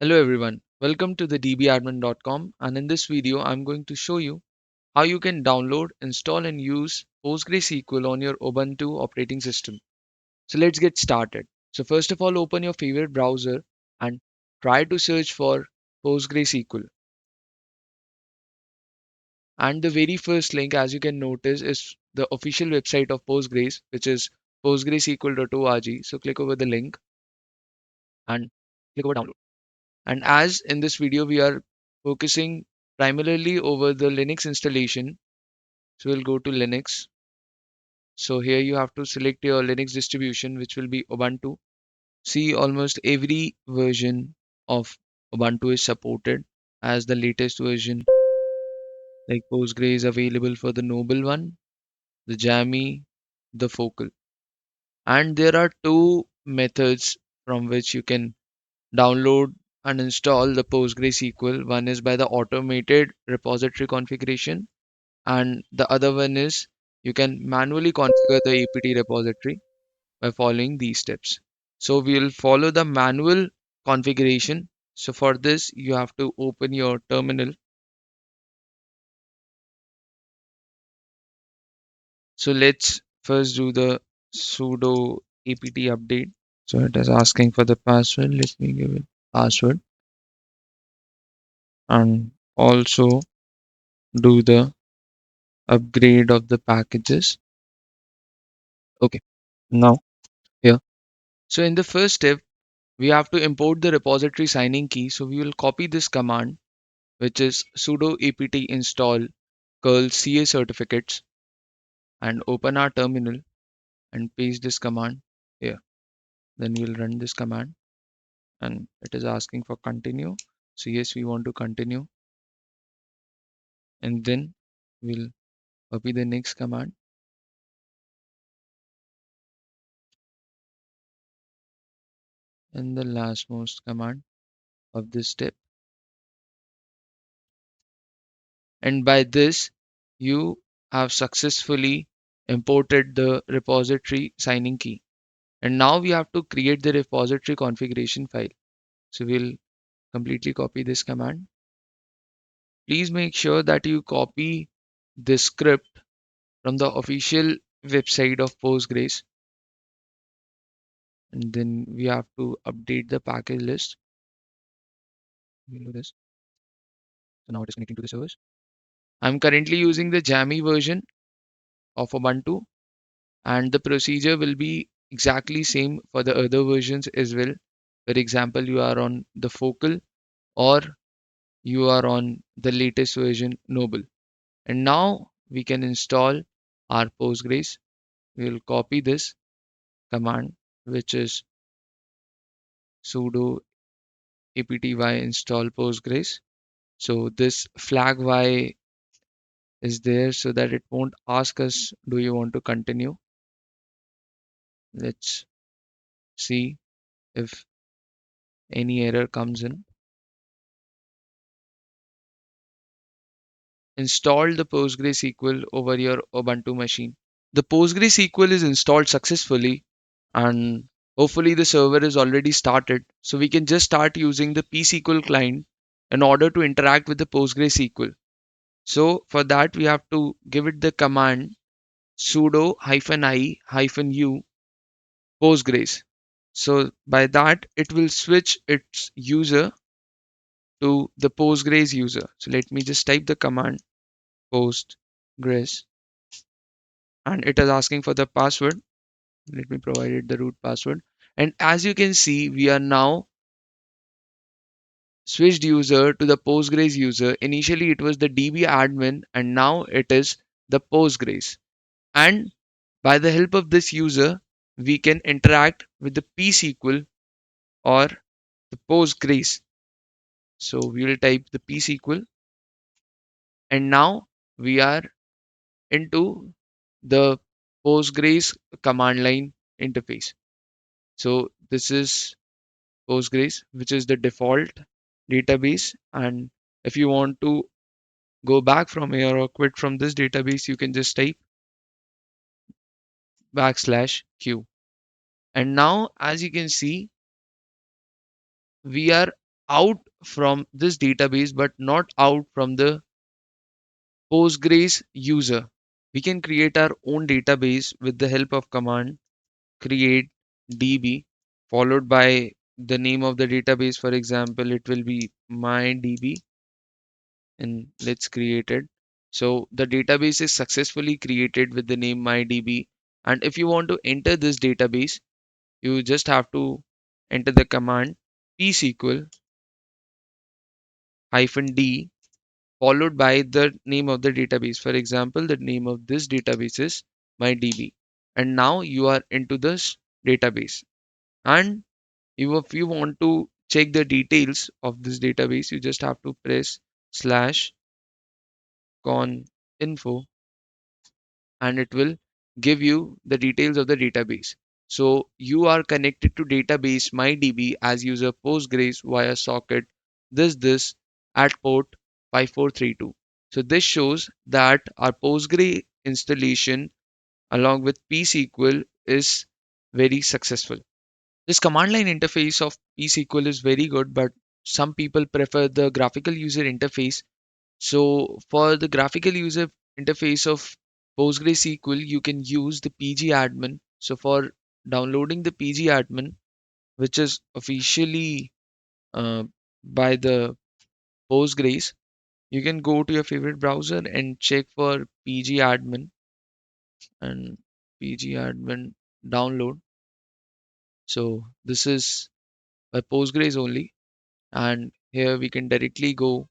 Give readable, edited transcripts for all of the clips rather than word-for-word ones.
Hello everyone, welcome to the DBAdmin.com, and in this video I'm going to show you how you can download, install and use PostgreSQL on your Ubuntu operating system. So let's get started. So first of all, open your favorite browser and try to search for PostgreSQL. And the very first link, as you can notice, is the official website of Postgres, which is postgresql.org. So click over the link and click over download. And as in this video, we are focusing primarily over the Linux installation. So we'll go to Linux. So here you have to select your Linux distribution, which will be Ubuntu. See, almost every version of Ubuntu is supported as the latest version, like Postgre is available for the Noble one, the Jammy, the Focal. And there are two methods from which you can download and install the PostgreSQL. One is by the automated repository configuration, and the other one is you can manually configure the apt repository by following these steps. So we'll follow the manual configuration. So for this, you have to open your terminal. So let's first do the sudo apt update. So it is asking for the password. Let me give it password and also do the upgrade of the packages. Okay, now here. So in the first step, we have to import the repository signing key. So we will copy this command, which is sudo apt install curl ca certificates, and open our terminal and paste this command here. Then we'll run this command and it is asking for continue. So yes, we want to continue, and then we'll copy the next command and the lastmost command of this step. And by this, you have successfully imported the repository signing key. And now we have to create the repository configuration file. So we'll completely copy this command. Please make sure that you copy this script from the official website of Postgres. And then we have to update the package list. We'll do this. So now it is connecting to the servers. I'm currently using the Jammy version of Ubuntu, and the procedure will be exactly same for the other versions as well. For example, you are on the Focal or you are on the latest version Noble. And now we can install our Postgres. We will copy this command, which is sudo apty install Postgres. So this flag y is there so that it won't ask us, do you want to continue? Let's see if any error comes in. Install the PostgreSQL over your Ubuntu machine. The PostgreSQL is installed successfully, and hopefully the server is already started. So we can just start using the pSQL client in order to interact with the PostgreSQL. So for that, we have to give it the command sudo -i-u Postgres. So by that, it will switch its user to the Postgres user. So let me just type the command Postgres, and it is asking for the password. Let me provide it the root password. And as you can see, we are now switched user to the Postgres user. Initially, it was the DBAdmin, and now it is the Postgres. And by the help of this user, we can interact with the pSQL or the Postgres. So we will type the pSQL, and now we are into the Postgres command line interface. So this is Postgres, which is the default database. And if you want to go back from here or quit from this database, you can just type \q. And now, as you can see, we are out from this database, but not out from the Postgres user. We can create our own database with the help of command create db followed by the name of the database. For example, it will be mydb, and let's create it. So the database is successfully created with the name mydb. And if you want to enter this database, you just have to enter the command psql -d followed by the name of the database. For example, the name of this database is mydb. And now you are into this database. And if you want to check the details of this database, you just have to press slash con info, and it will give you the details of the database. So you are connected to database MyDB as user Postgres via socket this at port 5432. So this shows that our Postgre installation along with pSQL is very successful. This command line interface of pSQL is very good, but some people prefer the graphical user interface. So for the graphical user interface of PostgreSQL, you can use the pgAdmin. So for downloading the pgAdmin, which is officially uh, by the Postgres, you can go to your favorite browser and check for pgAdmin and pgAdmin download. So this is by Postgres only, and here we can directly go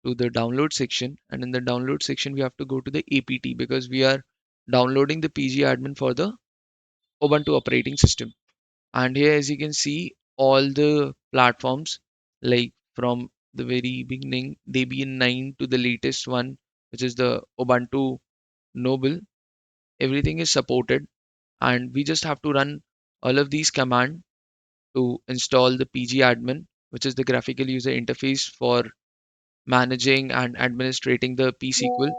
to the download section, and in the download section we have to go to the apt because we are downloading the pgAdmin for the Ubuntu operating system. And here, as you can see, all the platforms, like from the very beginning Debian 9 to the latest one, which is the Ubuntu Noble, everything is supported. And we just have to run all of these commands to install the pgAdmin, which is the graphical user interface for managing and administrating the pSQL.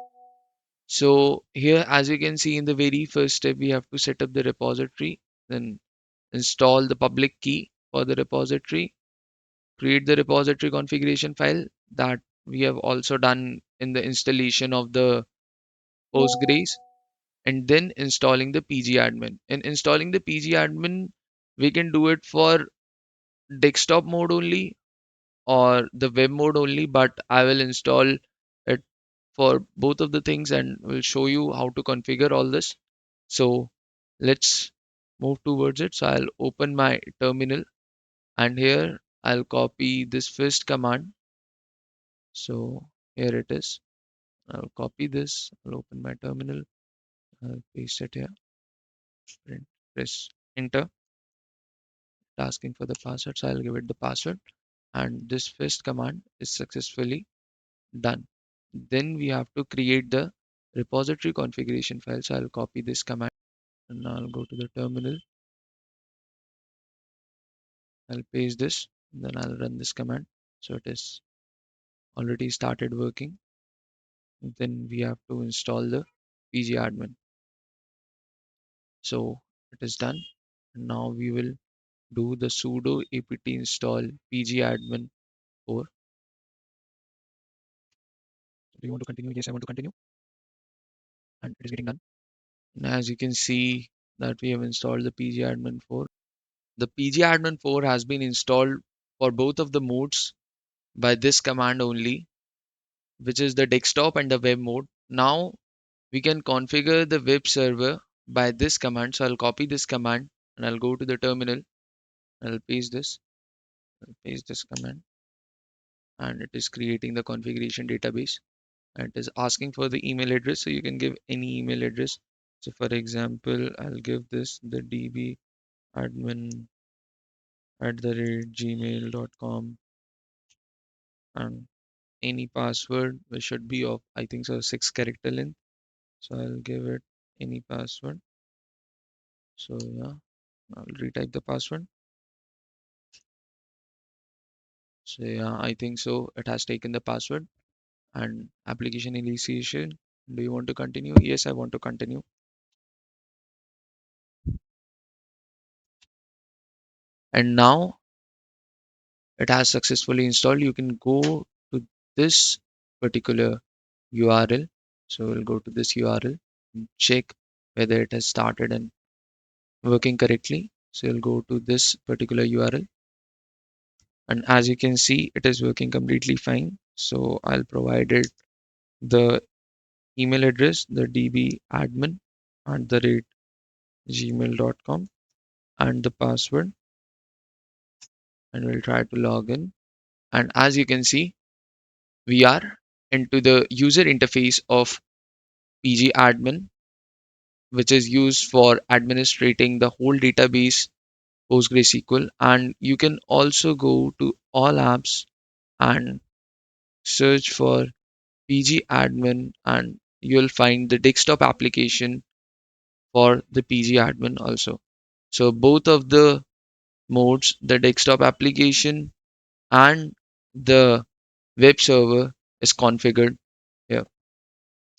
So here, as you can see, in the very first step, we have to set up the repository, then install the public key for the repository, create the repository configuration file that we have also done in the installation of the Postgres, and then installing the pgAdmin. In installing the pgAdmin, we can do it for desktop mode only or the web mode only, but I will install it for both of the things and will show you how to configure all this. So let's move towards it. So I'll open my terminal, and here I'll copy this first command. So here it is. I'll copy this. I'll open my terminal. I'll paste it here. Print, press enter. Asking for the password. So I'll give it the password. And this first command is successfully done. Then we have to create the repository configuration file. So I'll copy this command and I'll go to the terminal. I'll paste this, then I'll run this command. So it is already started working. Then we have to install the pgAdmin. So it is done. Now we will do the sudo apt install pgAdmin 4. Do you want to continue? Yes, I want to continue. And it is getting done. And as you can see that we have installed the pgAdmin 4. The pgAdmin 4 has been installed for both of the modes by this command only, which is the desktop and the web mode. Now we can configure the web server by this command. So I'll copy this command and I'll go to the terminal. I'll paste this. I'll paste this command, and it is creating the configuration database. And it is asking for the email address. So you can give any email address. So for example, I'll give this the dbadmin@gmail.com, and any password which should be of, I think so, 6-character length. So I'll give it any password. So yeah, I'll retype the password. So yeah, I think so. It has taken the password and application initiation. Do you want to continue? Yes, I want to continue. And now it has successfully installed, you can go to this particular URL. So we'll go to this URL and check whether it has started and working correctly. So you'll go to this particular URL, and as you can see, it is working completely fine. So I'll provide it the email address, the DBAdmin at the rate gmail.com, and the password, and we'll try to log in. And as you can see, we are into the user interface of pgAdmin, which is used for administrating the whole database PostgreSQL. And you can also go to all apps and search for pgAdmin, and you'll find the desktop application for the pgAdmin also. So both of the modes, the desktop application and the web server, is configured here.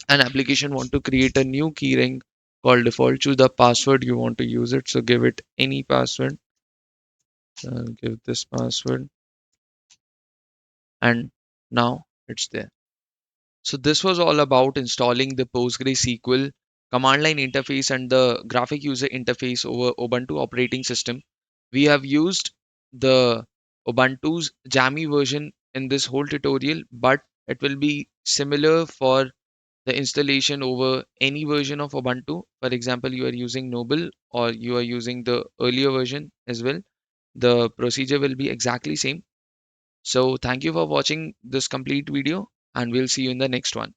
An application want to create a new keyring called default, choose the password you want to use it. So give it any password. I'll give this password, and now it's there. So this was all about installing the PostgreSQL command line interface and the graphic user interface over Ubuntu operating system. We have used the Ubuntu's Jammy version in this whole tutorial, but it will be similar for the installation over any version of Ubuntu. For example, you are using Noble or you are using the earlier version as well. The procedure will be exactly same. So thank you for watching this complete video, and we'll see you in the next one.